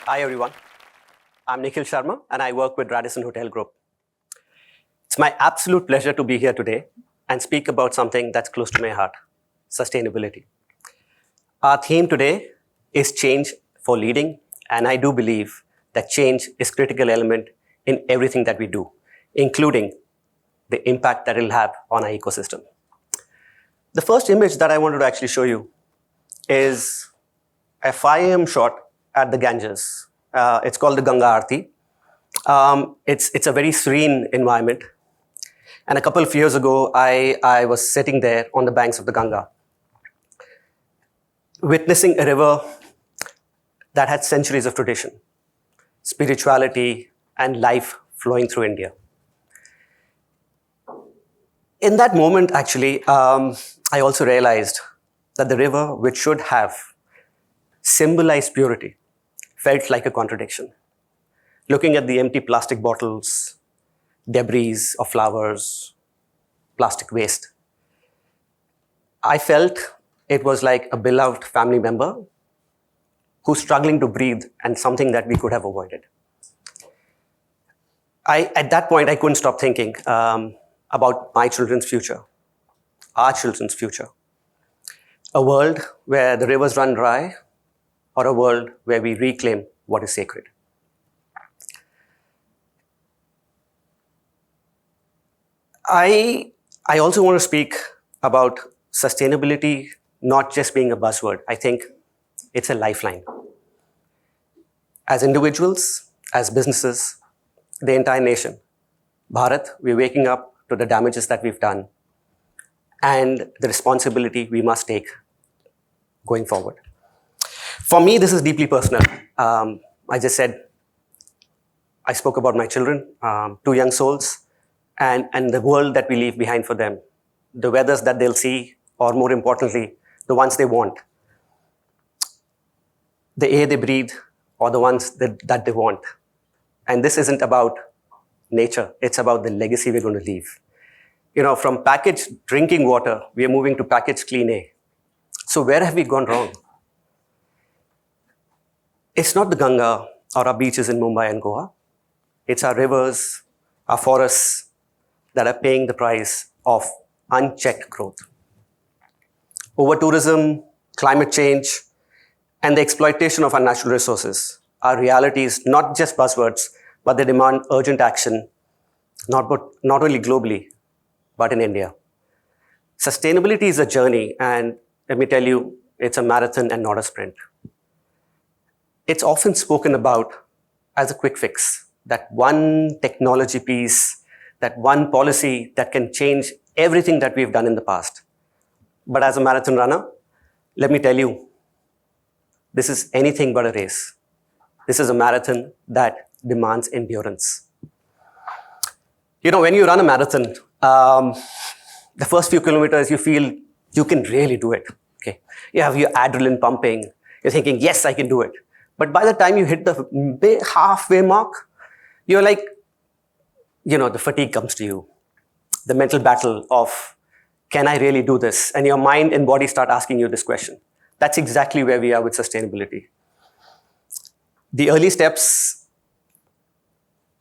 Hi everyone, I'm Nikhil Sharma and I work with Radisson Hotel Group. It's my absolute pleasure to be here today and speak about something that's close to my heart, sustainability. Our theme today is change for leading, and I do believe that change is a critical element in everything that we do, including the impact that it'll have on our ecosystem. The first image that I wanted to actually show you is a 5 a.m. shot at the Ganges. It's called the Ganga Aarti. It's a very serene environment. And a couple of years ago, I was sitting there on the banks of the Ganga, witnessing a river that had centuries of tradition, spirituality, and life flowing through India. In that moment, actually, I also realized that the river, which should have symbolized purity, felt like a contradiction. Looking at the empty plastic bottles, debris of flowers, plastic waste, I felt it was like a beloved family member who's struggling to breathe and something that we could have avoided. At that point, I couldn't stop thinking about my children's future, our children's future. A world where the rivers run dry, or a world where we reclaim what is sacred. I also want to speak about sustainability not just being a buzzword. I think it's a lifeline. As individuals, as businesses, the entire nation, Bharat, we're waking up to the damages that we've done and the responsibility we must take going forward. For me, this is deeply personal. I just said, I spoke about my children, 2 young souls, and the world that we leave behind for them, the weathers that they'll see, or more importantly, the ones they want, the air they breathe, or the ones that they want. And this isn't about nature, it's about the legacy we're going to leave. From packaged drinking water, we are moving to packaged clean air. So where have we gone wrong? It's not the Ganga or our beaches in Mumbai and Goa. It's our rivers, our forests that are paying the price of unchecked growth. Over-tourism, climate change, and the exploitation of our natural resources are realities, not just buzzwords, but they demand urgent action, not only globally, but in India. Sustainability is a journey, and let me tell you, it's a marathon and not a sprint. It's often spoken about as a quick fix, that one technology piece, that one policy that can change everything that we've done in the past. But as a marathon runner, let me tell you, this is anything but a race. This is a marathon that demands endurance. When you run a marathon, the first few kilometers, you feel you can really do it. Okay, you have your adrenaline pumping. You're thinking, yes, I can do it. But by the time you hit the halfway mark, you're like, the fatigue comes to you. The mental battle of, can I really do this? And your mind and body start asking you this question. That's exactly where we are with sustainability. The early steps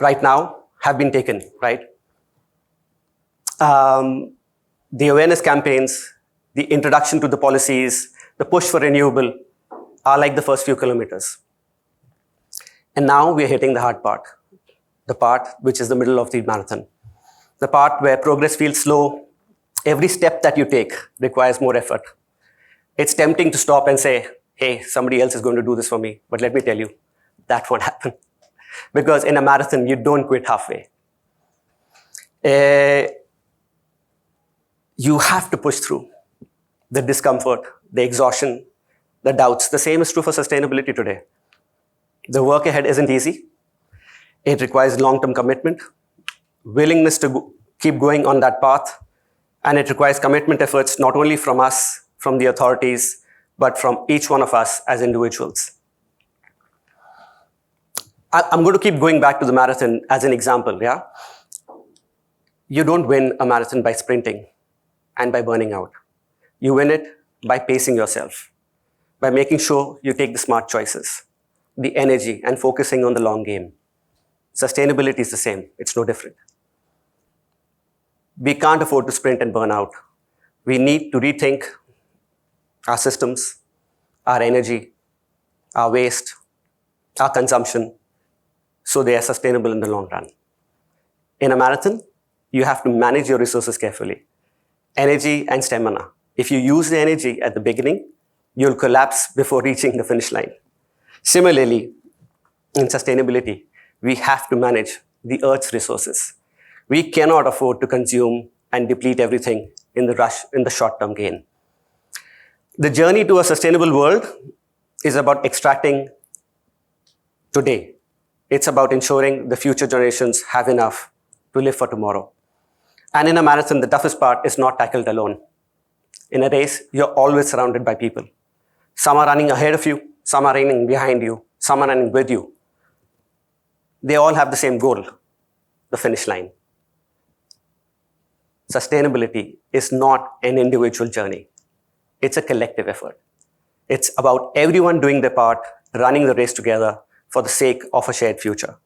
right now have been taken, right? The awareness campaigns, the introduction to the policies, the push for renewable are like the first few kilometers. And now we're hitting the hard part, the part which is the middle of the marathon, the part where progress feels slow. Every step that you take requires more effort. It's tempting to stop and say, hey, somebody else is going to do this for me. But let me tell you, that won't happen. Because in a marathon, you don't quit halfway. You have to push through the discomfort, the exhaustion, the doubts. The same is true for sustainability today. The work ahead isn't easy. It requires long-term commitment, willingness to keep going on that path, and it requires commitment efforts not only from us, from the authorities, but from each one of us as individuals. I'm going to keep going back to the marathon as an example, yeah? You don't win a marathon by sprinting and by burning out. You win it by pacing yourself, by making sure you take the smart choices, the energy, and focusing on the long game. Sustainability is the same. It's no different. We can't afford to sprint and burn out. We need to rethink our systems, our energy, our waste, our consumption, so they are sustainable in the long run. In a marathon, you have to manage your resources carefully. Energy and stamina. If you use the energy at the beginning, you'll collapse before reaching the finish line. Similarly, in sustainability, we have to manage the Earth's resources. We cannot afford to consume and deplete everything in the rush, in the short-term gain. The journey to a sustainable world is about extracting today. It's about ensuring the future generations have enough to live for tomorrow. And in a marathon, the toughest part is not tackled alone. In a race, you're always surrounded by people. Some are running ahead of you, some are running behind you, some are running with you. They all have the same goal, the finish line. Sustainability is not an individual journey. It's a collective effort. It's about everyone doing their part, running the race together for the sake of a shared future.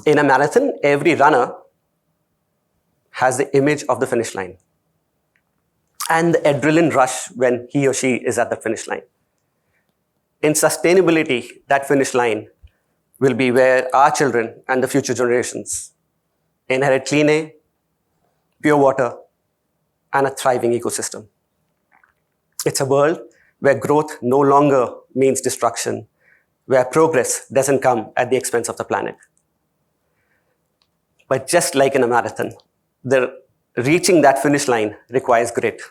In a marathon, every runner has the image of the finish line and the adrenaline rush when he or she is at the finish line. In sustainability, that finish line will be where our children and the future generations inherit clean air, pure water, and a thriving ecosystem. It's a world where growth no longer means destruction, where progress doesn't come at the expense of the planet. But just like in a marathon, reaching that finish line requires grit.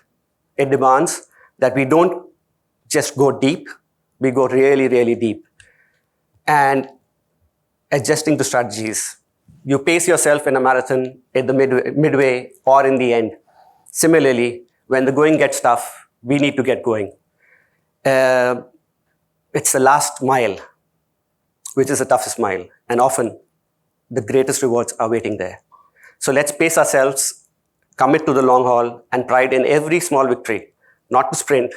It demands that we don't just go deep, we go really, really deep. And adjusting to strategies. You pace yourself in a marathon at the midway or in the end. Similarly, when the going gets tough, we need to get going. It's the last mile, which is the toughest mile. And often, the greatest rewards are waiting there. So let's pace ourselves, commit to the long haul, and pride in every small victory, not to sprint,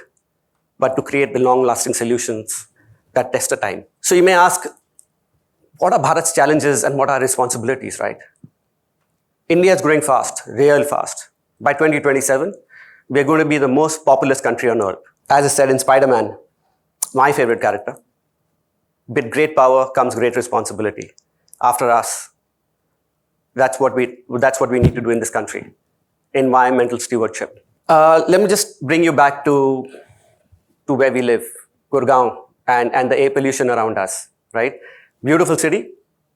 but to create the long-lasting solutions that test the time. So you may ask, what are Bharat's challenges and what are responsibilities, right? India is growing fast, real fast. By 2027, we're going to be the most populous country on earth. As I said in Spider-Man, my favorite character, with great power comes great responsibility. After us, that's what we need to do in this country. Environmental stewardship. Let me just bring you back to where we live, Gurgaon, and the air pollution around us, right? Beautiful city,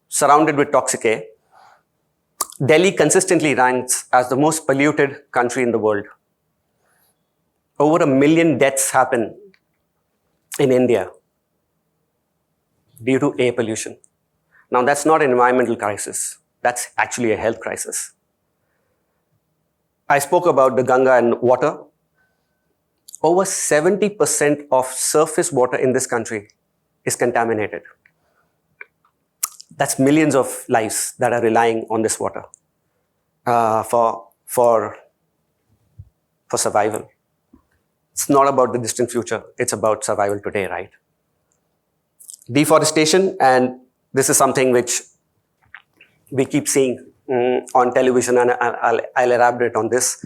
surrounded with toxic air. Delhi consistently ranks as the most polluted country in the world. Over 1 million deaths happen in India due to air pollution. Now, that's not an environmental crisis. That's actually a health crisis. I spoke about the Ganga and water. Over 70% of surface water in this country is contaminated. That's millions of lives that are relying on this water for survival. It's not about the distant future. It's about survival today, right? Deforestation, and this is something which we keep seeing on television, and I'll elaborate on this.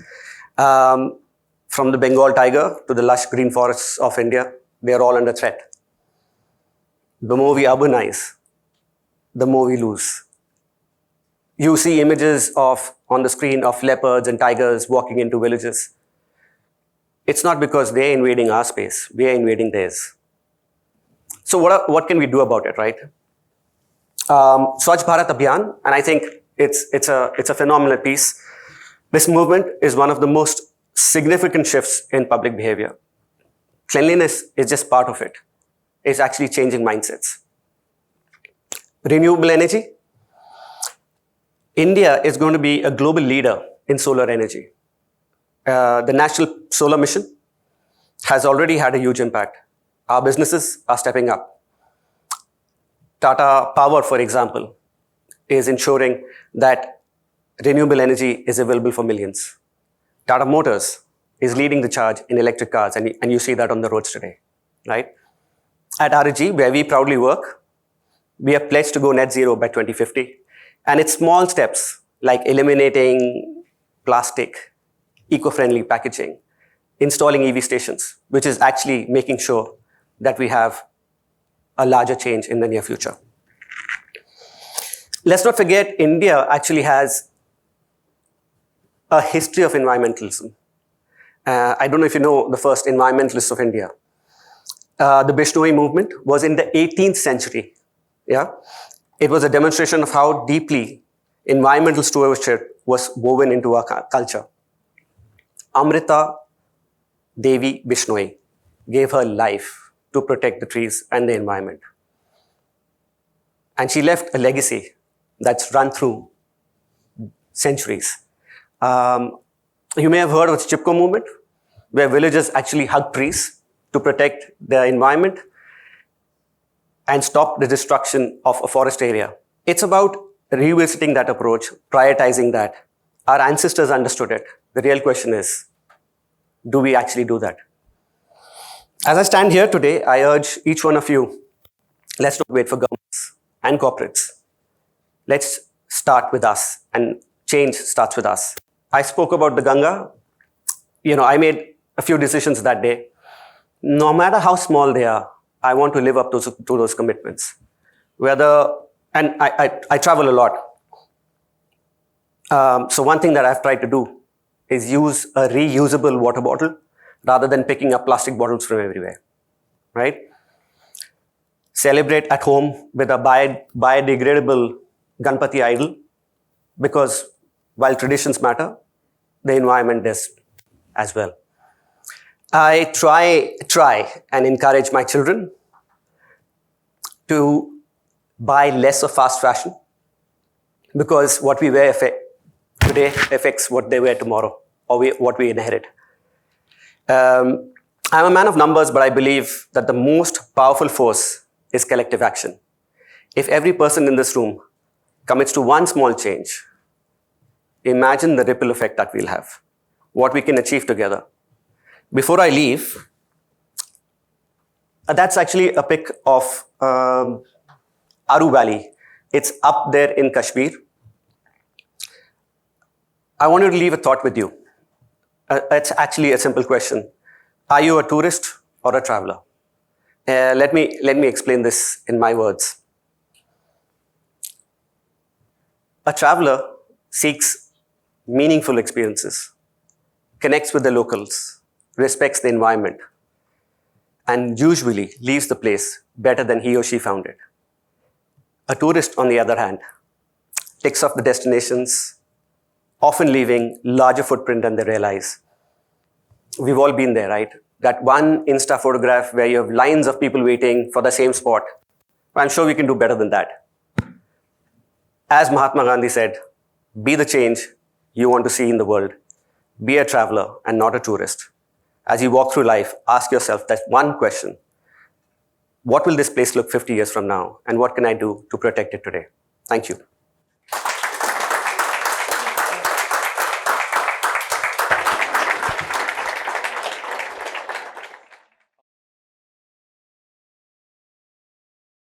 From the Bengal tiger to the lush green forests of India, they are all under threat. The more we urbanize, the more we lose. You see images on the screen of leopards and tigers walking into villages. It's not because they're invading our space, we are invading theirs. So what can we do about it, right? Swachh Bharat Abhiyan, and I think it's a phenomenal piece. This movement is one of the most significant shifts in public behavior. Cleanliness is just part of it. It's actually changing mindsets. Renewable energy. India is going to be a global leader in solar energy. The National Solar Mission has already had a huge impact. Our businesses are stepping up. Tata Power, for example, is ensuring that renewable energy is available for millions. Tata Motors is leading the charge in electric cars, and you see that on the roads today, right? At RG, where we proudly work, we are pledged to go net zero by 2050. And it's small steps like eliminating plastic, eco-friendly packaging, installing EV stations, which is actually making sure that we have a larger change in the near future. Let's not forget, India actually has a history of environmentalism. I don't know if you know the first environmentalists of India. The Bishnoi movement was in the 18th century. Yeah, it was a demonstration of how deeply environmental stewardship was woven into our culture. Amrita Devi Bishnoi gave her life to protect the trees and the environment. And she left a legacy that's run through centuries. You may have heard of the Chipko movement, where villagers actually hug trees to protect the environment and stop the destruction of a forest area. It's about revisiting that approach, prioritizing that. Our ancestors understood it. The real question is, do we actually do that? As I stand here today, I urge each one of you, let's not wait for governments and corporates. Let's start with us, and change starts with us. I spoke about the Ganga. I made a few decisions that day. No matter how small they are, I want to live up to those commitments. And I travel a lot. So one thing that I've tried to do is use a reusable water bottle rather than picking up plastic bottles from everywhere, right? Celebrate at home with a biodegradable Ganpati idol, because while traditions matter, the environment does as well. I try and encourage my children to buy less of fast fashion, because what we wear today affects what they wear tomorrow, or what we inherit. I'm a man of numbers, but I believe that the most powerful force is collective action. If every person in this room commits to one small change, imagine the ripple effect that we'll have, what we can achieve together. Before I leave, that's actually a pic of Aru Valley. It's up there in Kashmir. I wanted to leave a thought with you. It's actually a simple question. Are you a tourist or a traveler? Let me explain this in my words. A traveler seeks meaningful experiences, connects with the locals, respects the environment, and usually leaves the place better than he or she found it. A tourist, on the other hand, ticks off the destinations, often leaving larger footprint than they realize. We've all been there, right? That one Insta photograph where you have lines of people waiting for the same spot. I'm sure we can do better than that. As Mahatma Gandhi said, be the change you want to see in the world. Be a traveler and not a tourist. As you walk through life, ask yourself that one question. What will this place look 50 years from now? And what can I do to protect it today? Thank you.